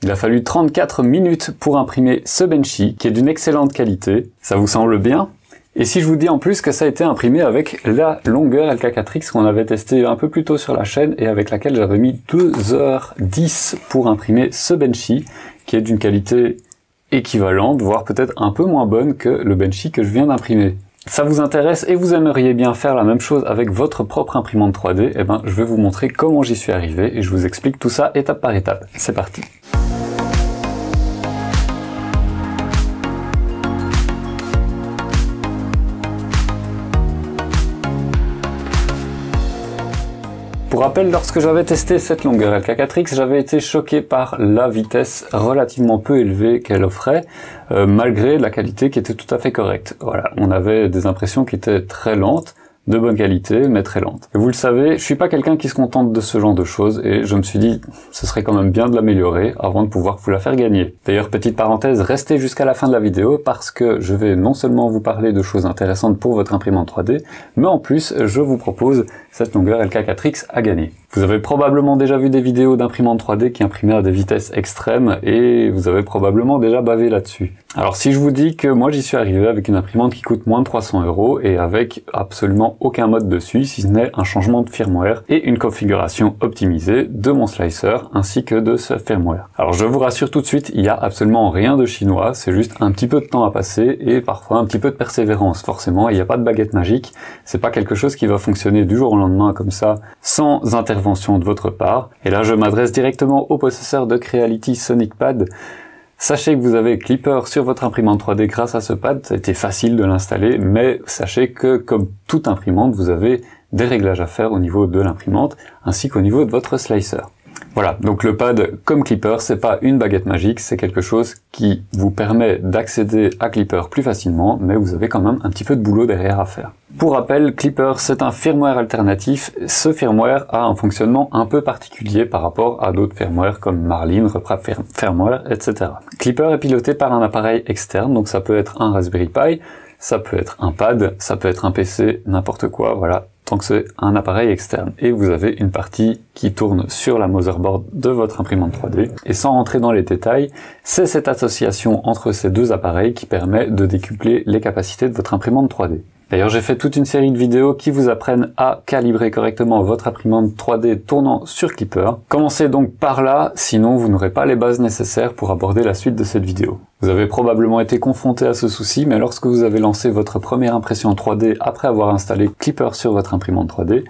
Il a fallu 34 minutes pour imprimer ce Benchy, qui est d'une excellente qualité. Ça vous semble bien? Et si je vous dis en plus que ça a été imprimé avec la longueur LK4X qu'on avait testé un peu plus tôt sur la chaîne et avec laquelle j'avais mis 2h10 pour imprimer ce Benchy, qui est d'une qualité équivalente, voire peut-être un peu moins bonne que le Benchy que je viens d'imprimer. Ça vous intéresse et vous aimeriez bien faire la même chose avec votre propre imprimante 3D, eh ben, je vais vous montrer comment j'y suis arrivé et je vous explique tout ça étape par étape. C'est parti! Pour rappel, lorsque j'avais testé cette longueur LK4X, j'avais été choqué par la vitesse relativement peu élevée qu'elle offrait, malgré la qualité qui était tout à fait correcte. Voilà, on avait des impressions qui étaient très lentes, de bonne qualité, mais très lentes. Et vous le savez, je suis pas quelqu'un qui se contente de ce genre de choses, et je me suis dit, ce serait quand même bien de l'améliorer avant de pouvoir vous la faire gagner. D'ailleurs, petite parenthèse, restez jusqu'à la fin de la vidéo, parce que je vais non seulement vous parler de choses intéressantes pour votre imprimante 3D, mais en plus, je vous propose cette longueur LK4X à gagner. Vous avez probablement déjà vu des vidéos d'imprimantes 3D qui imprimaient à des vitesses extrêmes, et vous avez probablement déjà bavé là-dessus. Alors si je vous dis que moi j'y suis arrivé avec une imprimante qui coûte moins de 300 € et avec absolument aucun mode dessus, si ce n'est un changement de firmware et une configuration optimisée de mon slicer ainsi que de ce firmware. Alors je vous rassure tout de suite, il n'y a absolument rien de chinois, c'est juste un petit peu de temps à passer et parfois un petit peu de persévérance. Forcément, il n'y a pas de baguette magique, c'est pas quelque chose qui va fonctionner du jour au lendemain comme ça, sans intervention de votre part. Et là je m'adresse directement au possesseur de Creality Sonic Pad. Sachez que vous avez Klipper sur votre imprimante 3D grâce à ce pad, ça a été facile de l'installer, mais sachez que comme toute imprimante, vous avez des réglages à faire au niveau de l'imprimante, ainsi qu'au niveau de votre slicer. Voilà, donc le pad comme Klipper, c'est pas une baguette magique, c'est quelque chose qui vous permet d'accéder à Klipper plus facilement, mais vous avez quand même un petit peu de boulot derrière à faire. Pour rappel, Klipper c'est un firmware alternatif. Ce firmware a un fonctionnement un peu particulier par rapport à d'autres firmware comme Marlin, Reprap Firmware, etc. Klipper est piloté par un appareil externe, donc ça peut être un Raspberry Pi, ça peut être un pad, ça peut être un PC, n'importe quoi, voilà, tant que c'est un appareil externe. Et vous avez une partie qui tourne sur la motherboard de votre imprimante 3D. Et sans rentrer dans les détails, c'est cette association entre ces deux appareils qui permet de décupler les capacités de votre imprimante 3D. D'ailleurs, j'ai fait toute une série de vidéos qui vous apprennent à calibrer correctement votre imprimante 3D tournant sur Klipper. Commencez donc par là, sinon vous n'aurez pas les bases nécessaires pour aborder la suite de cette vidéo. Vous avez probablement été confronté à ce souci, mais lorsque vous avez lancé votre première impression 3D après avoir installé Klipper sur votre imprimante 3D,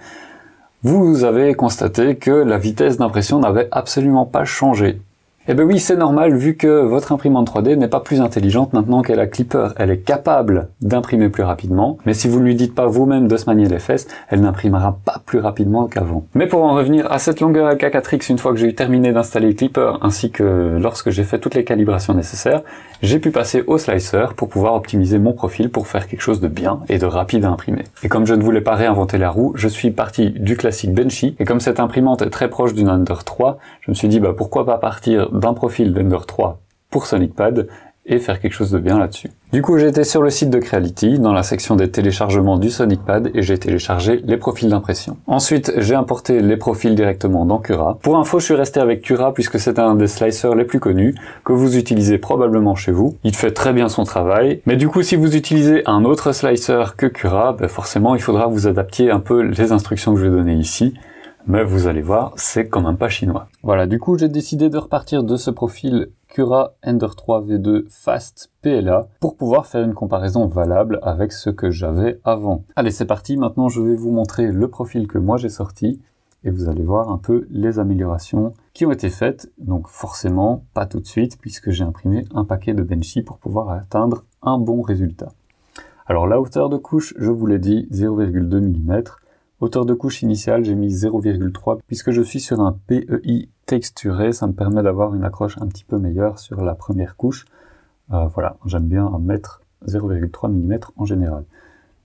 vous avez constaté que la vitesse d'impression n'avait absolument pas changé. Eh ben oui, c'est normal vu que votre imprimante 3D n'est pas plus intelligente maintenant qu'elle a Klipper. Elle est capable d'imprimer plus rapidement, mais si vous ne lui dites pas vous-même de se manier les fesses, elle n'imprimera pas plus rapidement qu'avant. Mais pour en revenir à cette longueur LK4X, une fois que j'ai eu terminé d'installer Klipper ainsi que lorsque j'ai fait toutes les calibrations nécessaires, j'ai pu passer au slicer pour pouvoir optimiser mon profil pour faire quelque chose de bien et de rapide à imprimer. Et comme je ne voulais pas réinventer la roue, je suis parti du classique Benchy, et comme cette imprimante est très proche d'une Ender 3, je me suis dit pourquoi pas partir d'un profil d'Ender 3 pour Sonic Pad et faire quelque chose de bien là-dessus. Du coup, j'ai été sur le site de Creality, dans la section des téléchargements du Sonic Pad, et j'ai téléchargé les profils d'impression. Ensuite, j'ai importé les profils directement dans Cura. Pour info, je suis resté avec Cura puisque c'est un des slicers les plus connus, que vous utilisez probablement chez vous. Il fait très bien son travail, mais du coup, si vous utilisez un autre slicer que Cura, forcément, il faudra vous adapter un peu les instructions que je vais donner ici. Mais vous allez voir, c'est quand même pas chinois. Voilà, du coup, j'ai décidé de repartir de ce profil Cura Ender 3 V2 Fast PLA pour pouvoir faire une comparaison valable avec ce que j'avais avant. Allez, c'est parti. Maintenant, je vais vous montrer le profil que moi j'ai sorti et vous allez voir un peu les améliorations qui ont été faites. Donc forcément, pas tout de suite puisque j'ai imprimé un paquet de Benchy pour pouvoir atteindre un bon résultat. Alors, la hauteur de couche, je vous l'ai dit, 0,2 mm. Hauteur de couche initiale, j'ai mis 0,3 puisque je suis sur un PEI texturé, ça me permet d'avoir une accroche un petit peu meilleure sur la première couche. Voilà, j'aime bien mettre 0,3 mm en général.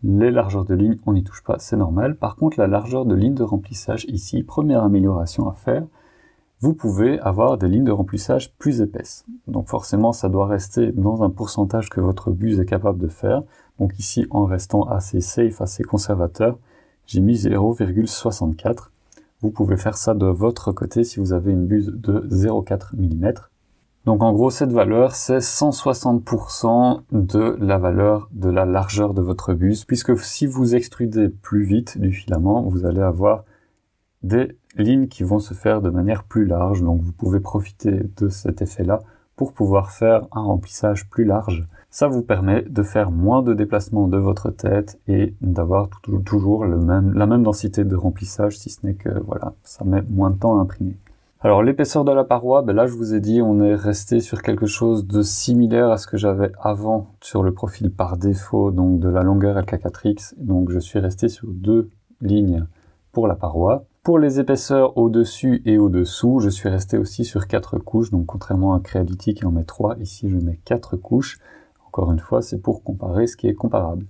Les largeurs de ligne, on n'y touche pas, c'est normal. Par contre, la largeur de ligne de remplissage ici, première amélioration à faire, vous pouvez avoir des lignes de remplissage plus épaisses. Donc forcément, ça doit rester dans un pourcentage que votre buse est capable de faire. Donc ici, en restant assez safe, assez conservateur, j'ai mis 0,64. Vous pouvez faire ça de votre côté si vous avez une buse de 0,4 mm. Donc en gros, cette valeur, c'est 160% de la valeur de la largeur de votre buse, puisque si vous extrudez plus vite du filament, vous allez avoir des lignes qui vont se faire de manière plus large. Donc vous pouvez profiter de cet effet-là pour pouvoir faire un remplissage plus large. Ça vous permet de faire moins de déplacements de votre tête et d'avoir toujours la même densité de remplissage, si ce n'est que voilà, ça met moins de temps à imprimer. Alors l'épaisseur de la paroi, ben là je vous ai dit, on est resté sur quelque chose de similaire à ce que j'avais avant sur le profil par défaut, donc de la longueur LK4X. Donc je suis resté sur 2 lignes pour la paroi. Pour les épaisseurs au-dessus et au-dessous, je suis resté aussi sur 4 couches, donc contrairement à Creality qui en met 3, ici je mets 4 couches. Encore une fois, c'est pour comparer ce qui est comparable.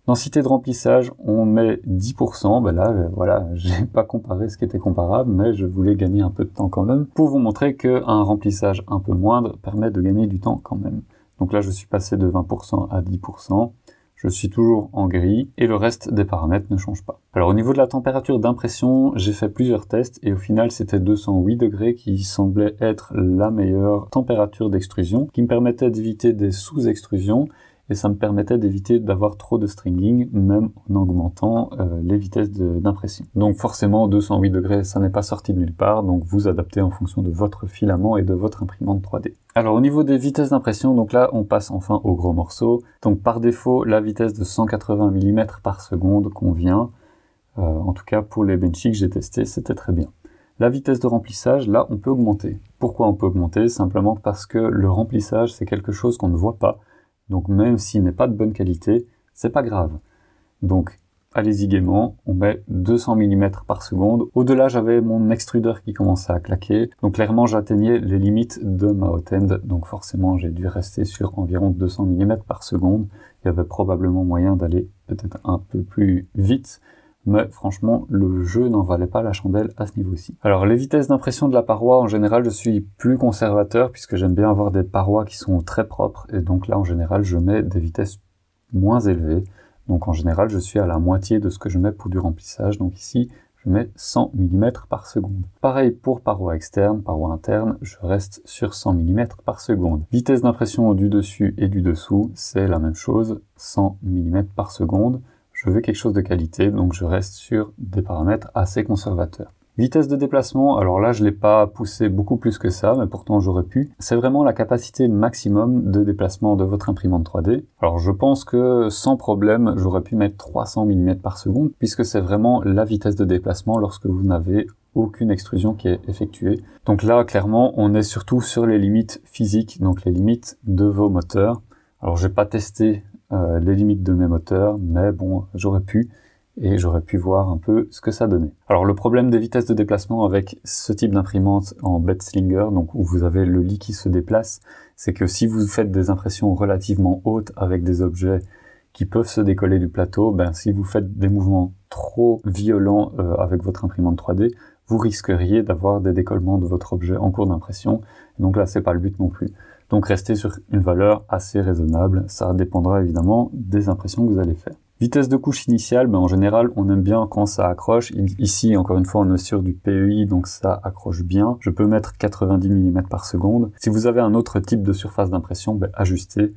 Densité de remplissage, on met 10%, ben là, voilà, j'ai pas comparé ce qui était comparable, mais je voulais gagner un peu de temps quand même, pour vous montrer qu'un remplissage un peu moindre permet de gagner du temps quand même. Donc là, je suis passé de 20% à 10%, je suis toujours en gris, et le reste des paramètres ne change pas. Alors au niveau de la température d'impression, j'ai fait plusieurs tests, et au final, c'était 208 degrés qui semblait être la meilleure température d'extrusion, qui me permettait d'éviter des sous-extrusions, et ça me permettait d'éviter d'avoir trop de stringing, même en augmentant les vitesses d'impression. Donc forcément, 208 degrés, ça n'est pas sorti de nulle part, donc vous adaptez en fonction de votre filament et de votre imprimante 3D. Alors au niveau des vitesses d'impression, donc là, on passe enfin au gros morceau. Donc par défaut, la vitesse de 180 mm par seconde convient. En tout cas, pour les benchy que j'ai testés, c'était très bien. La vitesse de remplissage, là, on peut augmenter. Pourquoi on peut augmenter? Simplement parce que le remplissage, c'est quelque chose qu'on ne voit pas. Donc même s'il n'est pas de bonne qualité, c'est pas grave. Donc allez-y gaiement, on met 200 mm par seconde. Au-delà, j'avais mon extrudeur qui commençait à claquer. Donc clairement, j'atteignais les limites de ma hot end. Donc forcément, j'ai dû rester sur environ 200 mm par seconde. Il y avait probablement moyen d'aller peut-être un peu plus vite. Mais franchement, le jeu n'en valait pas la chandelle à ce niveau-ci. Alors les vitesses d'impression de la paroi, en général, je suis plus conservateur puisque j'aime bien avoir des parois qui sont très propres. Et donc là, en général, je mets des vitesses moins élevées. Donc en général, je suis à la moitié de ce que je mets pour du remplissage. Donc ici, je mets 100 mm par seconde. Pareil pour paroi externe, paroi interne, je reste sur 100 mm par seconde. Vitesse d'impression du dessus et du dessous, c'est la même chose, 100 mm par seconde. Je veux quelque chose de qualité, donc je reste sur des paramètres assez conservateurs. Vitesse de déplacement, alors là je l'ai pas poussé beaucoup plus que ça, mais pourtant j'aurais pu. C'est vraiment la capacité maximum de déplacement de votre imprimante 3D. Alors je pense que sans problème, j'aurais pu mettre 300 mm par seconde, puisque c'est vraiment la vitesse de déplacement lorsque vous n'avez aucune extrusion qui est effectuée. Donc là, clairement, on est surtout sur les limites physiques, donc les limites de vos moteurs. Alors j'ai pas testé les limites de mes moteurs, mais bon, j'aurais pu voir un peu ce que ça donnait. Alors le problème des vitesses de déplacement avec ce type d'imprimante en bed slinger, donc où vous avez le lit qui se déplace, c'est que si vous faites des impressions relativement hautes avec des objets qui peuvent se décoller du plateau, ben si vous faites des mouvements trop violents avec votre imprimante 3D, vous risqueriez d'avoir des décollements de votre objet en cours d'impression. Donc là, c'est pas le but non plus. Donc restez sur une valeur assez raisonnable, ça dépendra évidemment des impressions que vous allez faire. Vitesse de couche initiale, ben en général on aime bien quand ça accroche. Ici encore une fois on est sur du PEI donc ça accroche bien. Je peux mettre 90 mm par seconde. Si vous avez un autre type de surface d'impression, ben ajustez.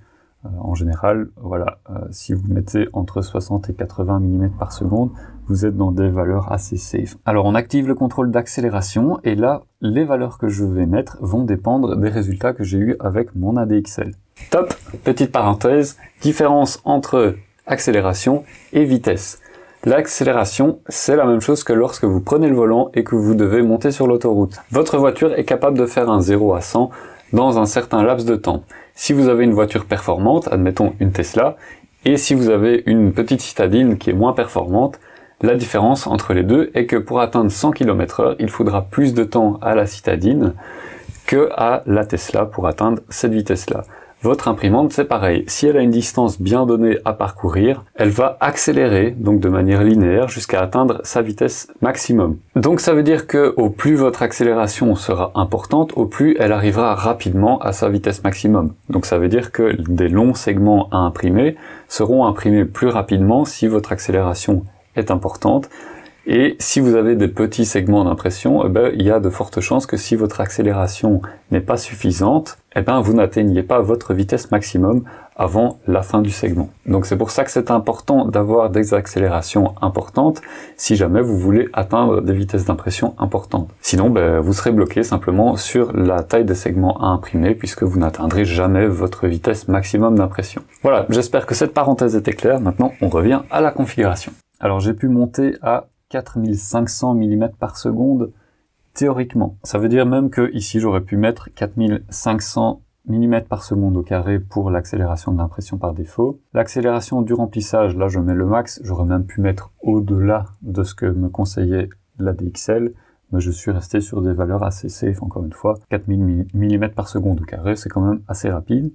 En général, voilà, si vous mettez entre 60 et 80 mm par seconde, vous êtes dans des valeurs assez safe. Alors on active le contrôle d'accélération et là, les valeurs que je vais mettre vont dépendre des résultats que j'ai eu avec mon ADXL. Top! Petite parenthèse, différence entre accélération et vitesse. L'accélération, c'est la même chose que lorsque vous prenez le volant et que vous devez monter sur l'autoroute. Votre voiture est capable de faire un 0 à 100 dans un certain laps de temps. Si vous avez une voiture performante, admettons une Tesla, et si vous avez une petite citadine qui est moins performante, la différence entre les deux est que pour atteindre 100 km/h, il faudra plus de temps à la citadine que à la Tesla pour atteindre cette vitesse-là. Votre imprimante, c'est pareil. Si elle a une distance bien donnée à parcourir, elle va accélérer, donc de manière linéaire, jusqu'à atteindre sa vitesse maximum. Donc ça veut dire que au plus votre accélération sera importante, au plus elle arrivera rapidement à sa vitesse maximum. Donc ça veut dire que des longs segments à imprimer seront imprimés plus rapidement si votre accélération est importante. Et si vous avez des petits segments d'impression, eh ben, il y a de fortes chances que si votre accélération n'est pas suffisante, eh ben, vous n'atteignez pas votre vitesse maximum avant la fin du segment. Donc c'est pour ça que c'est important d'avoir des accélérations importantes si jamais vous voulez atteindre des vitesses d'impression importantes. Sinon, ben, vous serez bloqué simplement sur la taille des segments à imprimer puisque vous n'atteindrez jamais votre vitesse maximum d'impression. Voilà, j'espère que cette parenthèse était claire. Maintenant, on revient à la configuration. Alors j'ai pu monter à 4500 mm par seconde théoriquement. Ça veut dire même que ici j'aurais pu mettre 4500 mm par seconde au carré pour l'accélération de l'impression par défaut. L'accélération du remplissage, là je mets le max, j'aurais même pu mettre au-delà de ce que me conseillait la DXL, mais je suis resté sur des valeurs assez safe encore une fois. 4000 mm par seconde au carré, c'est quand même assez rapide.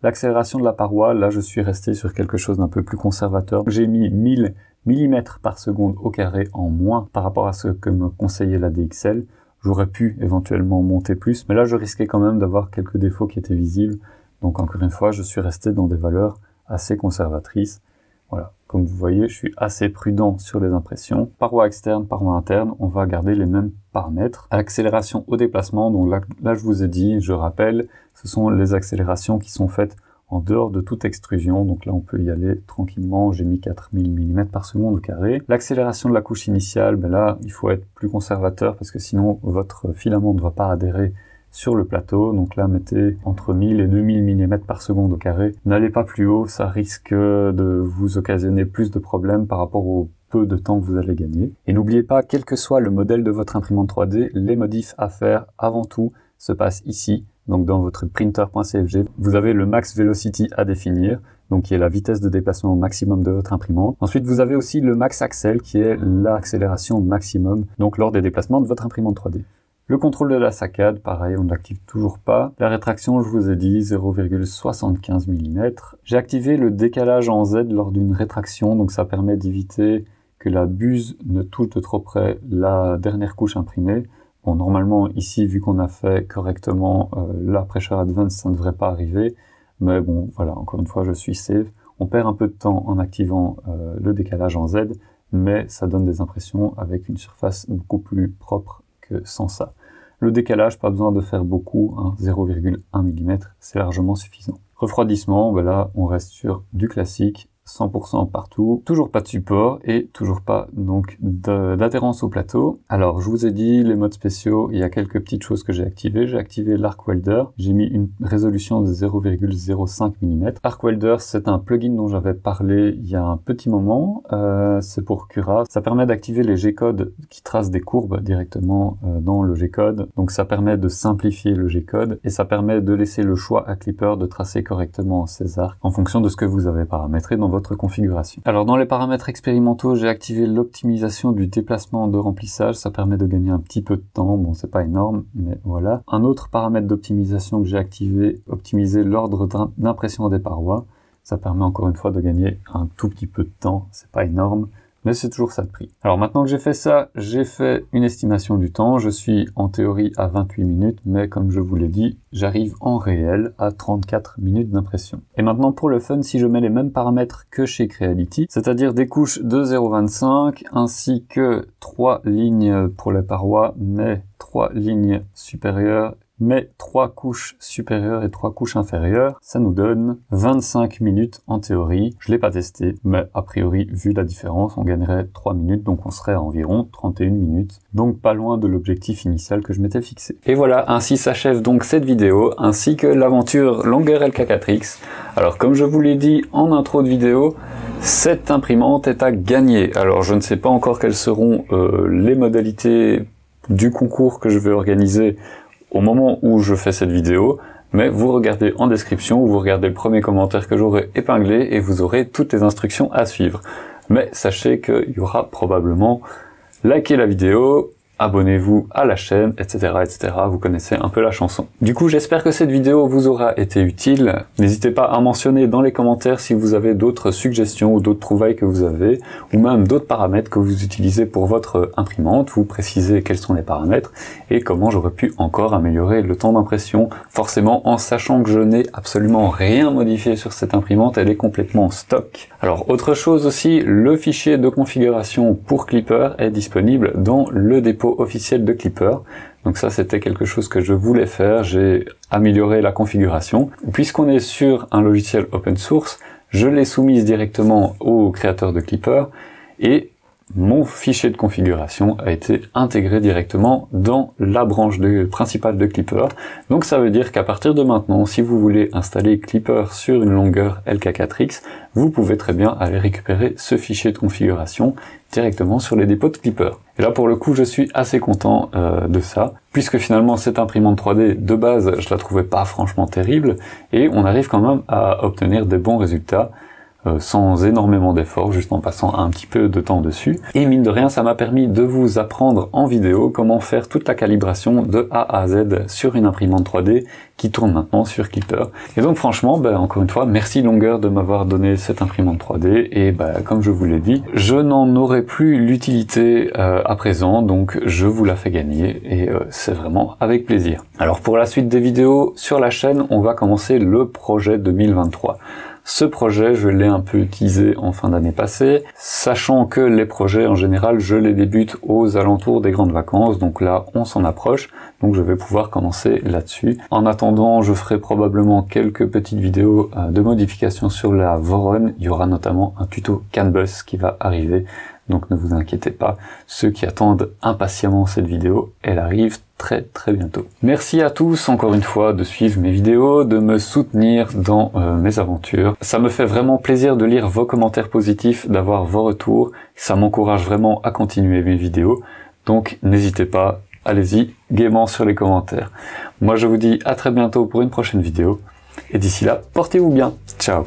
L'accélération de la paroi, là je suis resté sur quelque chose d'un peu plus conservateur. J'ai mis 1000 mm par seconde au carré en moins par rapport à ce que me conseillait la DXL. J'aurais pu éventuellement monter plus, mais là je risquais quand même d'avoir quelques défauts qui étaient visibles. Donc encore une fois, je suis resté dans des valeurs assez conservatrices. Voilà, comme vous voyez, je suis assez prudent sur les impressions. Paroi externe, paroi interne, on va garder les mêmes paramètres. Accélération au déplacement, donc là je vous ai dit, je rappelle, ce sont les accélérations qui sont faites en dehors de toute extrusion, donc là on peut y aller tranquillement, j'ai mis 4000 mm par seconde au carré. L'accélération de la couche initiale, ben là il faut être plus conservateur parce que sinon votre filament ne va pas adhérer sur le plateau, donc là mettez entre 1000 et 2000 mm par seconde au carré. N'allez pas plus haut, ça risque de vous occasionner plus de problèmes par rapport au peu de temps que vous allez gagner. Et n'oubliez pas, quel que soit le modèle de votre imprimante 3D, les modifs à faire avant tout se passent ici. Donc dans votre printer.cfg, vous avez le max velocity à définir, donc qui est la vitesse de déplacement maximum de votre imprimante. Ensuite, vous avez aussi le max accel, qui est l'accélération maximum, donc lors des déplacements de votre imprimante 3D. Le contrôle de la saccade, pareil, on ne l'active toujours pas. La rétraction, je vous ai dit, 0,75 mm. J'ai activé le décalage en Z lors d'une rétraction, donc ça permet d'éviter que la buse ne touche de trop près la dernière couche imprimée. Bon, normalement, ici, vu qu'on a fait correctement la Pressure Advance, ça ne devrait pas arriver. Mais bon, voilà, encore une fois, je suis safe. On perd un peu de temps en activant le décalage en Z, mais ça donne des impressions avec une surface beaucoup plus propre que sans ça. Le décalage, pas besoin de faire beaucoup, hein, 0,1 mm, c'est largement suffisant. Refroidissement, ben là, on reste sur du classique, 100% partout, toujours pas de support et toujours pas donc d'adhérence au plateau. Alors je vous ai dit les modes spéciaux, il y a quelques petites choses que j'ai activées. J'ai activé l'Arc Welder, j'ai mis une résolution de 0,05 mm. Arc Welder, c'est un plugin dont j'avais parlé il y a un petit moment, c'est pour Cura. Ça permet d'activer les G-codes qui tracent des courbes directement dans le G-code. Donc ça permet de simplifier le G-code et ça permet de laisser le choix à Clipper de tracer correctement ces arcs en fonction de ce que vous avez paramétré dans votre configuration. Alors dans les paramètres expérimentaux, j'ai activé l'optimisation du déplacement de remplissage, ça permet de gagner un petit peu de temps, bon c'est pas énorme, mais voilà. Un autre paramètre d'optimisation que j'ai activé, optimiser l'ordre d'impression des parois, ça permet encore une fois de gagner un tout petit peu de temps, c'est pas énorme, mais c'est toujours ça de prix. Alors maintenant que j'ai fait ça, j'ai fait une estimation du temps. Je suis en théorie à 28 minutes, mais comme je vous l'ai dit, j'arrive en réel à 34 minutes d'impression. Et maintenant pour le fun, si je mets les mêmes paramètres que chez Creality, c'est-à-dire des couches de 0,25 ainsi que 3 lignes pour les parois, mais 3 lignes supérieures, mais 3 couches supérieures et 3 couches inférieures, ça nous donne 25 minutes en théorie. Je l'ai pas testé, mais a priori, vu la différence, on gagnerait 3 minutes, donc on serait à environ 31 minutes. Donc pas loin de l'objectif initial que je m'étais fixé. Et voilà, ainsi s'achève donc cette vidéo, ainsi que l'aventure Longer LK4X. Alors comme je vous l'ai dit en intro de vidéo, cette imprimante est à gagner. Alors je ne sais pas encore quelles seront les modalités du concours que je vais organiser au moment où je fais cette vidéo, mais vous regardez en description, vous regardez le premier commentaire que j'aurai épinglé et vous aurez toutes les instructions à suivre. Mais sachez qu'il y aura probablement likez la vidéo, abonnez-vous à la chaîne, etc., etc. Vous connaissez un peu la chanson. Du coup, j'espère que cette vidéo vous aura été utile. N'hésitez pas à mentionner dans les commentaires si vous avez d'autres suggestions ou d'autres trouvailles que vous avez, ou même d'autres paramètres que vous utilisez pour votre imprimante. Vous précisez quels sont les paramètres et comment j'aurais pu encore améliorer le temps d'impression, forcément en sachant que je n'ai absolument rien modifié sur cette imprimante, elle est complètement stock. Alors, autre chose aussi, le fichier de configuration pour Klipper est disponible dans le dépôt officiel de Klipper. Donc ça, c'était quelque chose que je voulais faire, j'ai amélioré la configuration. Puisqu'on est sur un logiciel open source, je l'ai soumise directement au créateur de Klipper et mon fichier de configuration a été intégré directement dans la branche principale de Klipper. Donc ça veut dire qu'à partir de maintenant, si vous voulez installer Klipper sur une longueur LK4X, vous pouvez très bien aller récupérer ce fichier de configuration directement sur les dépôts de Klipper. Et là pour le coup je suis assez content de ça, puisque finalement cette imprimante 3D de base je la trouvais pas franchement terrible, et on arrive quand même à obtenir des bons résultats sans énormément d'efforts, juste en passant un petit peu de temps dessus. Et mine de rien, ça m'a permis de vous apprendre en vidéo comment faire toute la calibration de A à Z sur une imprimante 3D qui tourne maintenant sur Klipper. Et donc franchement, encore une fois, merci Longer de m'avoir donné cette imprimante 3D, et comme je vous l'ai dit, je n'en aurai plus l'utilité à présent, donc je vous la fais gagner, et c'est vraiment avec plaisir. Alors pour la suite des vidéos sur la chaîne, on va commencer le projet 2023. Ce projet, je l'ai un peu teasé en fin d'année passée, sachant que les projets, en général, je les débute aux alentours des grandes vacances, donc là, on s'en approche, donc je vais pouvoir commencer là-dessus. En attendant, je ferai probablement quelques petites vidéos de modification sur la Voron. Il y aura notamment un tuto CAN Bus qui va arriver, donc ne vous inquiétez pas. Ceux qui attendent impatiemment cette vidéo, elle arrive très bientôt. Merci à tous encore une fois de suivre mes vidéos, de me soutenir dans mes aventures. Ça me fait vraiment plaisir de lire vos commentaires positifs, d'avoir vos retours. Ça m'encourage vraiment à continuer mes vidéos. Donc n'hésitez pas, allez-y gaiement sur les commentaires. Moi je vous dis à très bientôt pour une prochaine vidéo. Et d'ici là, portez-vous bien. Ciao.